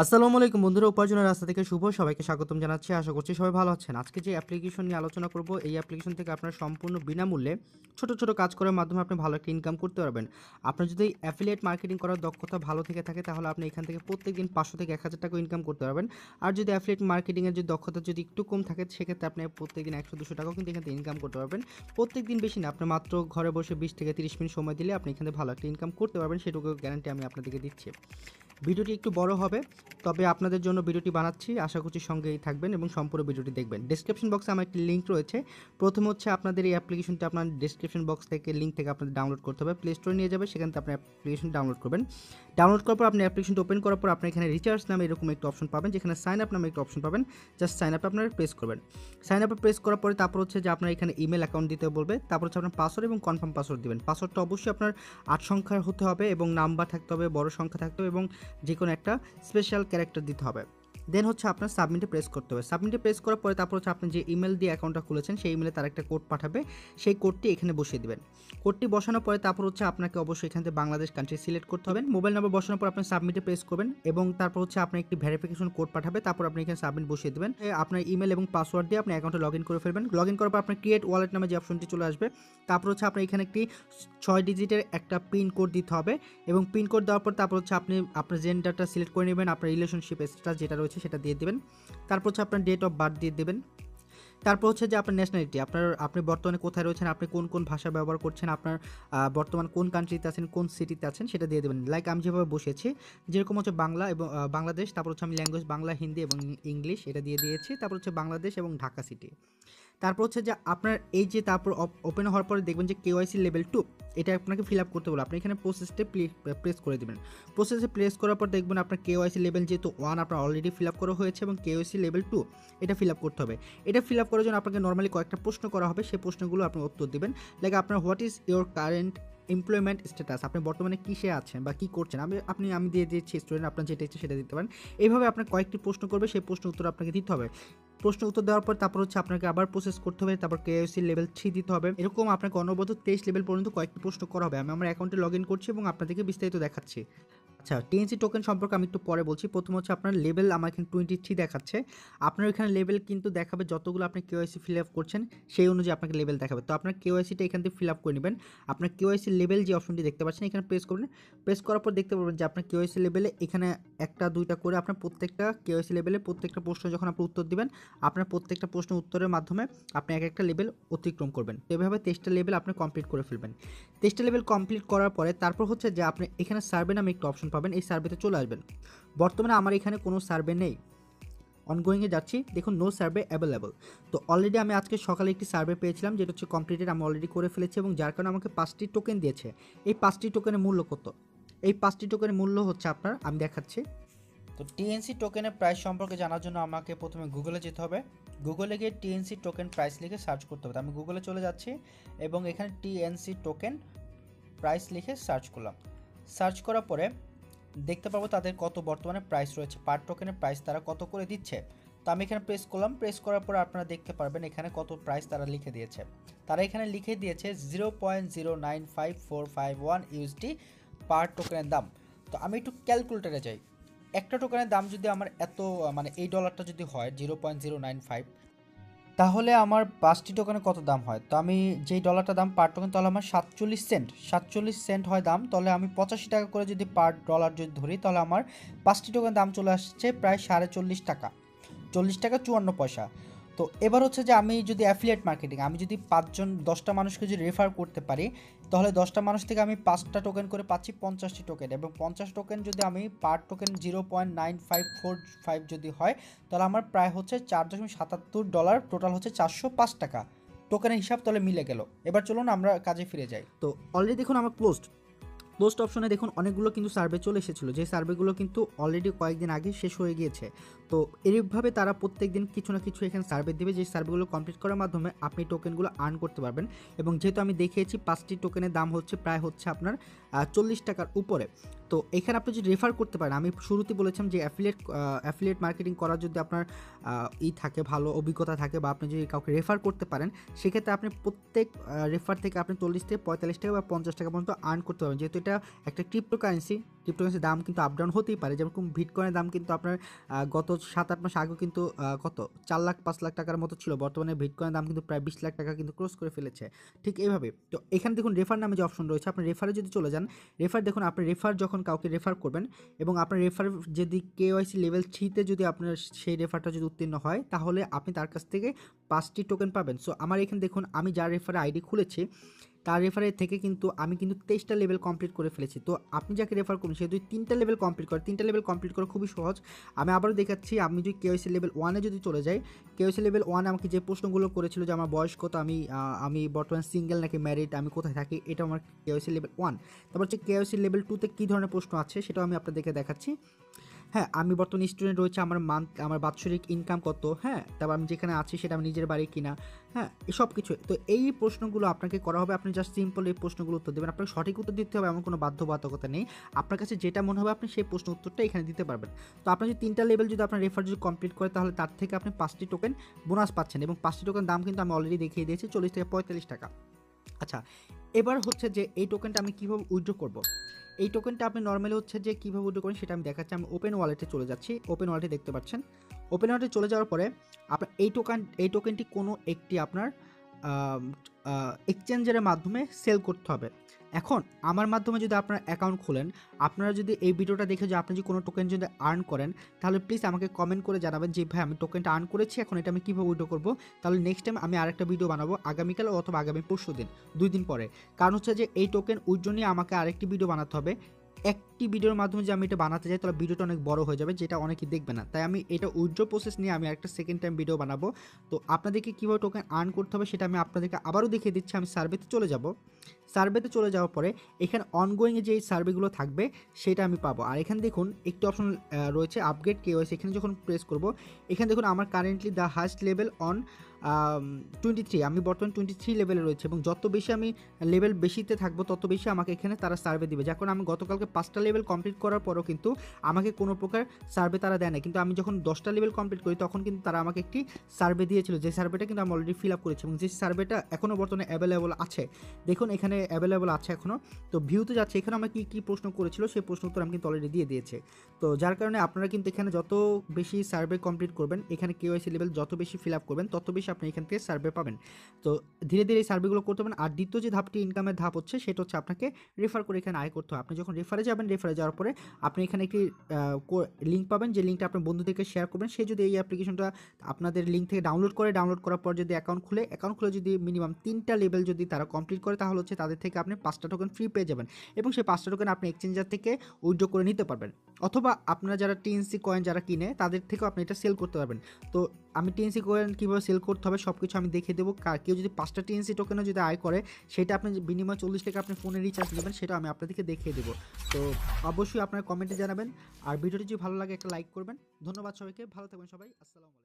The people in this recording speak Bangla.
আসসালামু আলাইকুম বন্ধুরা, উপার্জনের রাস্তা থেকে শুভ সবাইকে স্বাগতম জানাচ্ছি। আশা করছি সবাই ভালো আছেন। আজকে যে অ্যাপ্লিকেশন নিয়ে আলোচনা করব, এই অ্যাপ্লিকেশন থেকে আপনার সম্পূর্ণ বিনামূল্যে ছোট ছোট কাজ করার মাধ্যমে আপনি ভালো একটা ইনকাম করতে পারবেন। আপনার যদি অ্যাফিলিয়েট মার্কেটিং করার দক্ষতা ভালো থেকে থাকে, তাহলে আপনি এখান থেকে প্রত্যেকদিন 500 থেকে 1000 টাকা ইনকাম করতে পারবেন। আর যদি অ্যাফিলিয়েট মার্কেটিংয়ের যদি দক্ষতা যদি একটু কম থাকে, সেক্ষেত্রে আপনি প্রত্যেকদিন 100-200 টাকাও কিন্তু এখান থেকে ইনকাম করতে পারবেন। প্রত্যেকদিন বেশি না, আপনি মাত্র ঘরে বসে 20 থেকে 30 মিনিট সময় দিলে আপনি এখান থেকে ভালো একটা ইনকাম করতে পারবেন, সেটুকু গ্যারান্টি আমি আপনাদেরকে দিচ্ছি। ভিডিওটি একটু বড় হবে, তবে আপনাদের জন্য ভিডিওটি বানাচ্ছি, আশা করছি সঙ্গেই থাকবেন এবং সম্পূর্ণ ভিডিওটি দেখবেন। ডেসক্রিপশন বক্সে আমার একটি লিঙ্ক রয়েছে। প্রথমে হচ্ছে আপনাদের এই অ্যাপ্লিকেশনটি আপনার ডেসক্রিপশন বক্স থেকে লিঙ্ক থেকে আপনাদের ডাউনলোড করতে হবে, প্লে স্টোরে নিয়ে যাবে, সেখান থেকে আপনি অ্যাপ্লিকেশন ডাউনলোড করবেন। ডাউনলোড করার পর আপনি অ্যাপ্লিকেশনটি ওপেন করার পর আপনি এখানে রিচার্জ নামে এরকম একটা অপশন পাবেন, যেখানে সাইন আপ নামে একটা অপশন পাবেন। জাস্ট সাইন আপে আপনারা প্রেস করবেন। সাইন আপে প্রেস করার পরে তারপর হচ্ছে যে আপনার এখানে ইমেল অ্যাকাউন্ট দিতে বলবে, তারপর হচ্ছে আপনার পাসওয়ার্ড এবং কনফার্ম পাসওয়ার্ড দিবেন। পাসওয়ার্ডটা অবশ্যই আপনার 8 সংখ্যার হতে হবে এবং নাম্বার থাকতে হবে, বড় সংখ্যা থাকতে হবে এবং যে কোনো একটা স্পেশাল ক্যারেক্টার দিতে হবে। দেন হচ্ছে আপনার সাবমিটে প্রেস করতে হবে। সাবমিটে প্রেস করার পরে তারপর হচ্ছে আপনি যে ইমেল দিয়ে অ্যাকাউন্টটা খুলেছেন, সেই ইমেলে তার একটা কোড পাঠাবে, সেই কোডটি এখানে বসিয়ে দিবেন। কোডটি বসানোর পরে তারপর হচ্ছে আপনাকে অবশ্যই এখান থেকে বাংলাদেশ কান্ট্রি সিলেক্ট করতে হবে। মোবাইল নাম্বার বসানোর পর আপনি সাবমিটে প্রেস করবেন এবং তারপর হচ্ছে আপনার একটি ভেরিফিকেশন কোড পাঠাবে, তারপর আপনি এখানে সাবমিট বসিয়ে দেবেন। আপনার ইমেল এবং পাসওয়ার্ড দিয়ে আপনি অ্যাকাউন্টে লগ ইন করে ফেলবেন। লগ ইন করার পর আপনার ক্রিয়েট ওয়ালেট নামে যে অপশনটি চলে আসবে, তারপর হচ্ছে আপনার এখানে একটি 6 ডিজিটের একটা পিন কোড দিতে হবে এবং পিন কোড দেওয়ার পর তারপর হচ্ছে আপনি আপনার জেন্ডারটা সিলেক্ট করে নেবেন, আপনার রিলেশনশিপ স্ট্যাটাস যেটা রয়েছে সেটা দিয়ে দেবেন। তারপর হচ্ছে আপনার ডেট অফ বার্থ দিয়ে দেবেন। তারপর হচ্ছে যে আপনার ন্যাশনালিটি, আপনি বর্তমানে কোথায় রয়েছেন, আপনি কোন কোন ভাষা ব্যবহার করছেন, আপনার বর্তমান কোন কান্ট্রিতে আছেন, কোন সিটিতে আছেন, সেটা দিয়ে দেবেন। লাইক আমি যেভাবে বসেছি, যেরকম হচ্ছে বাংলা এবং বাংলাদেশ, তারপর হচ্ছে আমি ল্যাঙ্গুয়েজ বাংলা, হিন্দি এবং ইংলিশ এটা দিয়ে দিয়েছি। তারপর হচ্ছে বাংলাদেশ এবং ঢাকা সিটি। তারপর হচ্ছে যে আপনার এই যে তারপর ওপেন হওয়ার পরে দেখবেন যে কেওয়াইসি লেভেল 2, এটা আপনাকে ফিল আপ করতে বলে আপনি এখানে প্রসেসে প্রেস করে দেবেন। প্রসেসে প্রেস করার পর দেখবেন আপনার কেওয়াইসি লেভেল যেহেতু 1 আপনার অলরেডি ফিল আপ করা হয়েছে এবং কেওয়াইসি লেভেল 2 এটা ফিল আপ করতে হবে। এটা ফিল আপ করার জন্য আপনাকে নর্মালি কয়েকটা প্রশ্ন করা হবে, সেই প্রশ্নগুলো আপনি উত্তর দিবেন। লাইক আপনার what is your current employment status, আপনি বর্তমানে কিসে আছেন বা কী করছেন, আমি দিয়ে দিয়েছি স্টুডেন্ট, আপনার যেটা ইচ্ছে সেটা দিতে পারেন। এইভাবে আপনার কয়েকটি প্রশ্ন করবে, সেই প্রশ্ন উত্তর আপনাকে দিতে হবে। প্রশ্ন উত্তর দেওয়ার পর তারপর হচ্ছে আপনাকে আবার প্রসেস করতে হবে, তারপর কেওয়াইসি লেভেল 3 দিতে হবে। এরকম আপনাকে অনবরত 23 লেভেল পর্যন্ত কয়েকটি প্রশ্ন করা হবে। আমি আমার অ্যাকাউন্টে লগ ইন করছি এবং আপনাদেরকে বিস্তারিত দেখাচ্ছি। আচ্ছা, টিএনসি টোকেন সম্পর্কে আমি একটু পরে বলছি। প্রথম হচ্ছে আপনার লেভেল আমার এখানে 23 দেখাচ্ছে। আপনার এখানে লেভেল কিন্তু দেখাবে যতগুলো আপনি কেওয়াইসি ফিল আপ করছেন সেই অনুযায়ী আপনাকে লেভেল দেখাবে। তো আপনার কেওয়াইসিটা এখান থেকে ফিল আপ করে নেবেন। আপনার কেওয়াইসি লেভেল যে অপশনটি দেখতে পাচ্ছেন এখানে প্রেস করবেন। প্রেস করার পর দেখতে পাবেন যে আপনার কেওয়াইসি লেভেলে এখানে একটা দুইটা করে আপনার প্রত্যেকটা কেওয়াইসি লেভেলে প্রত্যেকটা প্রশ্ন যখন আপনি উত্তর দিবেন, আপনার প্রত্যেকটা প্রশ্ন উত্তরের মাধ্যমে আপনি এক একটা লেভেল অতিক্রম করবেন। তো এভাবে 23টা লেভেল আপনি কমপ্লিট করে ফেলবেন। 23টা লেভেল কমপ্লিট করার পরে তারপর হচ্ছে যে আপনি এখানে সার্ভে নামে একটা অপশন পাবেন, এই সার্ভেতে চলে আসবেন। বর্তমানে আমার এখানে কোনো সার্ভে নেই, অনগোয়িংয়ে যাচ্ছি, দেখুন নো সার্ভে অ্যাভেলেবল। তো অলরেডি আমি আজকে সকালে একটি সার্ভে পেয়েছিলাম, যেটা হচ্ছে কমপ্লিটেড, আমি অলরেডি করে ফেলেছি এবং যার কারণে আমাকে 5টি টোকেন দিয়েছে। এই 5টি টোকেনের মূল্য কত? এই 5টি টোকেনের মূল্য হচ্ছে আপনার, আমি দেখাচ্ছি। তো টিএনসি টোকেনের প্রাইস সম্পর্কে জানার জন্য আমাকে প্রথমে গুগলে যেতে হবে। গুগলে গিয়ে টিএনসি টোকেন প্রাইস লিখে সার্চ করতে হবে। আমি গুগলে চলে যাচ্ছি এবং এখানে টিএনসি টোকেন প্রাইস লিখে সার্চ করলাম। সার্চ করার পরে দেখতে পাবো তাদের কত বর্তমানে প্রাইস রয়েছে, পার টোকেনের প্রাইস তারা কত করে দিচ্ছে। তো আমি এখানে প্রেস করলাম। প্রেস করার পর আপনারা দেখতে পারবেন এখানে কত প্রাইস তারা লিখে দিয়েছে। তারা এখানে লিখে দিয়েছে 0.095451 ইউএসডি পার টোকেনের দাম। তো আমি একটু ক্যালকুলেটারে যাই, একটা টোকেনের দাম যদি আমার এত মানে এই ডলারটা যদি হয় 0.095, তাহলে আমার 5টি টোকেনের কত দাম হয়? তো আমি যেই ডলারটা দাম পার টোকেন, তাহলে আমার 47 সেন্ট হয় দাম। তাহলে আমি 85 টাকা করে যদি পার ডলার যদি ধরি, তাহলে আমার 5টি টোকেন দাম চলে আসছে প্রায় 40.5 টাকা, 40 টাকা 54 পয়সা। তো এবার হচ্ছে যে আমি যদি অ্যাফিলিয়েট মার্কেটিং, আমি যদি 10টা মানুষকে যদি রেফার করতে পারি, তাহলে 10টা মানুষ থেকে আমি 5টা টোকেন করে পাচ্ছি 50টি টোকেন, এবং 50 টোকেন যদি আমি পার টোকেন 0.9545 যদি হয়, তাহলে আমার প্রায় হচ্ছে $4.77, টোটাল হচ্ছে 405 টাকা। টোকেনের হিসাব তাহলে মিলে গেল। এবার চলুন আমরা কাজে ফিরে যাই। তো অলরেডি দেখুন আমার ক্লোজড অপশনে দেখুন অনেকগুলো কিন্তু সার্ভে চলে এসেছিলো, যে সার্ভেগুলো কিন্তু অলরেডি কয়েকদিন আগে শেষ হয়ে গিয়েছে। তো এইভাবে তারা প্রত্যেক দিন কিছু না কিছু এখানে সার্ভে দেবে, যে সার্ভেগুলো কমপ্লিট করার মাধ্যমে আপনি টোকেনগুলো আর্ন করতে পারবেন। এবং যেহেতু আমি দেখিয়েছি 5টি টোকেনের দাম হচ্ছে প্রায় হচ্ছে আপনার 40 টাকার উপরে। তো এখানে আপনি যদি রেফার করতে পারেন, আমি শুরুতেই বলেছিলাম যে অ্যাফিলিয়েট মার্কেটিং করার যদি আপনার থাকে, ভালো অভিজ্ঞতা থাকে, বা আপনি যদি কাউকে রেফার করতে পারেন, সেক্ষেত্রে আপনি প্রত্যেক রেফার থেকে আপনি 40 থেকে 45 টাকা বা 50 টাকা পর্যন্ত আর্ন করতে পারবেন। যেহেতু এটা একটা ক্রিপ্টোকারেন্সির দাম কিন্তু আপ ডাউন হতেই পারে। যেরকম বিটকয়েনের দাম কিন্তু আপনার গত 7-8 মাস আগেও কিন্তু কত 4 লাখ 5 লাখ টাকার মতো ছিল, বর্তমানে বিটকয়েনের দাম কিন্তু প্রায় 20 লাখ টাকা কিন্তু ক্রস করে ফেলেছে। ঠিক এইভাবে তো এখানে দেখুন রেফার নামে যে অপশন রয়েছে, আপনি রেফারে যদি চলে যান, রেফার দেখুন, আপনি রেফার যখন কাউকে রেফার করবেন এবং আপনার রেফার যদি KYC লেভেল 3-তে যদি আপনার সেই রেফারটা যদি উত্তীর্ণ হয়, তাহলে আপনি তার কাছ থেকে 5টি টোকেন পাবেন। সো আমার এখানে দেখুন, আমি যার রেফারে আইডি খুলেছি, তার রেফারের থেকে কিন্তু আমি কিন্তু 23টা লেভেল কমপ্লিট করে ফেলেছি। তো আপনি যাকে রেফার করুন সে যদি 3টা লেভেল কমপ্লিট করে, 3টা লেভেল কমপ্লিট করা খুবই সহজ। আমি আবারও দেখাচ্ছি, আমি যদি KYC লেভেল 1-এ যদি চলে যাই, KYC লেভেল 1 আমাকে যে প্রশ্নগুলো করেছিল যে আমার বয়স কত, আমি বর্তমানে সিঙ্গেল নাকি ম্যারিড, আমি কোথায় থাকি, এটা আমার KYC লেভেল 1। তারপর হচ্ছে KYC লেভেল 2-তে কী ধরনের প্রশ্ন আছে সেটাও আমি আপনাদেরকে দেখাচ্ছি। হ্যাঁ, আমি বর্তমানে স্টুডেন্ট রয়েছে, আমার বাৎসরিক ইনকাম কত, হ্যাঁ, তারপর আমি যেখানে আছি সেটা আমি নিজের বাড়ি কিনা, হ্যাঁ, এসব কিছু। তো এই প্রশ্নগুলো আপনাকে করা হবে, আপনি জাস্ট সিম্পল এই প্রশ্নগুলো উত্তর দেবেন। আপনাকে সঠিক উত্তর দিতে হবে এমন কোনো বাধ্যবাধকতা নেই, আপনার কাছে যেটা মনে হবে আপনি সেই প্রশ্ন উত্তরটা এখানে দিতে পারবেন। তো আপনার যদি 3টা লেভেল যদি আপনার রেফার যদি কমপ্লিট করে, তাহলে তার থেকে আপনি 5টি টোকেন বোনাস পাচ্ছেন, এবং 5টি টোকেন দাম কিন্তু আমি অলরেডি দেখিয়ে দিয়েছি, 40 থেকে 45 টাকা। আচ্ছা, এবার হচ্ছে যে এই টোকেনটা আমি কীভাবে উইথড্র করব। এই টোকেনটা আপনি নর্মালি হচ্ছে যে কীভাবে উইথড্র করেন সেটা আমি দেখাচ্ছি। আমি ওপেন ওয়ালেটে চলে যাচ্ছি, ওপেন ওয়ালেটে দেখতে পাচ্ছেন। ওপেন ওয়ালেটে চলে যাওয়ার পরে আপনার এই টোকেনটি কোনো একটি আপনার এক্সচেঞ্জের মাধ্যমে সেল করতে হবে। এখন আমার মাধ্যমে যদি আপনার অ্যাকাউন্ট খোলেন, আপনারা যদি এই ভিডিওটা দেখে যে আপনি যদি কোনো টোকেন যদি আর্ন করেন, তাহলে প্লিজ আমাকে কমেন্ট করে জানাবেন যে ভাই আমি টোকেনটা আর্ন করেছি, এখন এটা আমি কীভাবে উইথড্র করবো। তাহলে নেক্সট টাইম আমি আরেকটা ভিডিও বানাবো আগামীকাল অথবা আগামী পরশু দিন, 2 দিন পরে। কারণ হচ্ছে যে এই টোকেন উইথড্র নিয়ে আমাকে আরেকটি ভিডিও বানাতে হবে। একটি ভিডিওর মাধ্যমে যে আমি এটা বানাতে যাই, তাহলে ভিডিওটা অনেক বড় হয়ে যাবে, যেটা অনেকেই দেখবে না। তাই আমি এটা উইথড্র প্রসেস নিয়ে আমি একটা সেকেন্ড টাইম ভিডিও বানাবো। তো আপনাদেরকে কীভাবে টোকেন আর্ন করতে হবে সেটা আমি আপনাদেরকে আবারও দেখিয়ে দিচ্ছি। আমি সার্ভেতে চলে যাব, সার্ভেতে চলে যাওয়ার পরে এখানে অনগোয়িংয়ে যে সার্ভেগুলো থাকবে সেটা আমি পাবো। আর এখানে দেখুন একটি অপশন রয়েছে আপগ্রেড KYC, এখানে যখন প্রেস করব, এখানে দেখুন আমার currently the highest level on 23, আমি বর্তমানে 23 লেভেলে রয়েছে, এবং যত বেশি আমি লেভেল বেশিতে থাকবো তত বেশি আমাকে এখানে তারা সার্ভে দিবে। যখন আমি গতকালকে 5টা লেভেল কমপ্লিট করার পরও কিন্তু আমাকে কোনো প্রকার সার্ভে তারা দেয় না, কিন্তু আমি যখন 10টা লেভেল কমপ্লিট করি তখন কিন্তু তারা আমাকে একটি সার্ভে দিয়েছিল, যে সার্ভেটা কিন্তু আমি অলরেডি ফিল আপ করেছি, এবং যে সার্ভেটা এখনও বর্তমানে অ্যাভেলেবল আছে। দেখুন এখানে অ্যাভেলেবল আছে এখনও। তো ভিউতে যাচ্ছে, এখানে আমার কী প্রশ্ন করেছিল সেই প্রশ্ন উত্তর আমি কিন্তু অলরেডি দিয়ে দিয়েছে। তো যার কারণে আপনারা কিন্তু এখানে যত বেশি সার্ভে কমপ্লিট করবেন, এখানে KYC লেভেল যত বেশি ফিল আপ করবেন, তত বেশি আপনি এখান থেকে সার্ভে পাবেন। তো ধীরে ধীরে এই সার্ভেগুলো করতে পারেন। আর দ্বিতীয় যে ধাপটি ইনকামের ধাপ হচ্ছে, সেটা হচ্ছে আপনাকে রেফার করে এখানে আয় করতে হবে। আপনি যখন রেফারে যাবেন, রেফারে যাওয়ার পরে আপনি এখানে একটি লিঙ্ক পাবেন, যে লিঙ্কটা আপনার বন্ধুদেরকে শেয়ার করবেন। সে যদি এই অ্যাপ্লিকেশনটা আপনাদের লিঙ্ক থেকে ডাউনলোড করার পর যদি অ্যাকাউন্ট খুলে যদি মিনিমাম 3টা লেভেল যদি তারা কমপ্লিট করে, তাহলে হচ্ছে তাদের থেকে আপনি 5টা টোকেন ফ্রি পেয়ে যাবেন, এবং সেই 5টা টোকেন আপনি এক্সচেঞ্জার থেকে উইথড্র করে নিতে পারবেন, অথবা আপনারা যারা TNC কয়েন যারা কিনে তাদের থেকেও আপনি এটা সেল করতে পারবেন। তো আমি TNC কয়েন কীভাবে সেল করতে হবে সব কিছু আমি দেখিয়ে দেবো। কেউ যদি 5টা TNC টোকেনও যদি আয় করে, সেটা আপনি বিনিময় 40 টাকা আপনি ফোনে রিচার্জ নেবেন, সেটা আমি আপনাদেরকে দেখিয়ে দেবো। তো অবশ্যই আপনারা কমেন্টে জানাবেন, আর ভিডিওটি যদি ভালো লাগে একটা লাইক করবেন। ধন্যবাদ সবাইকে, ভালো থাকবেন সবাই, আসসালামু আলাইকুম।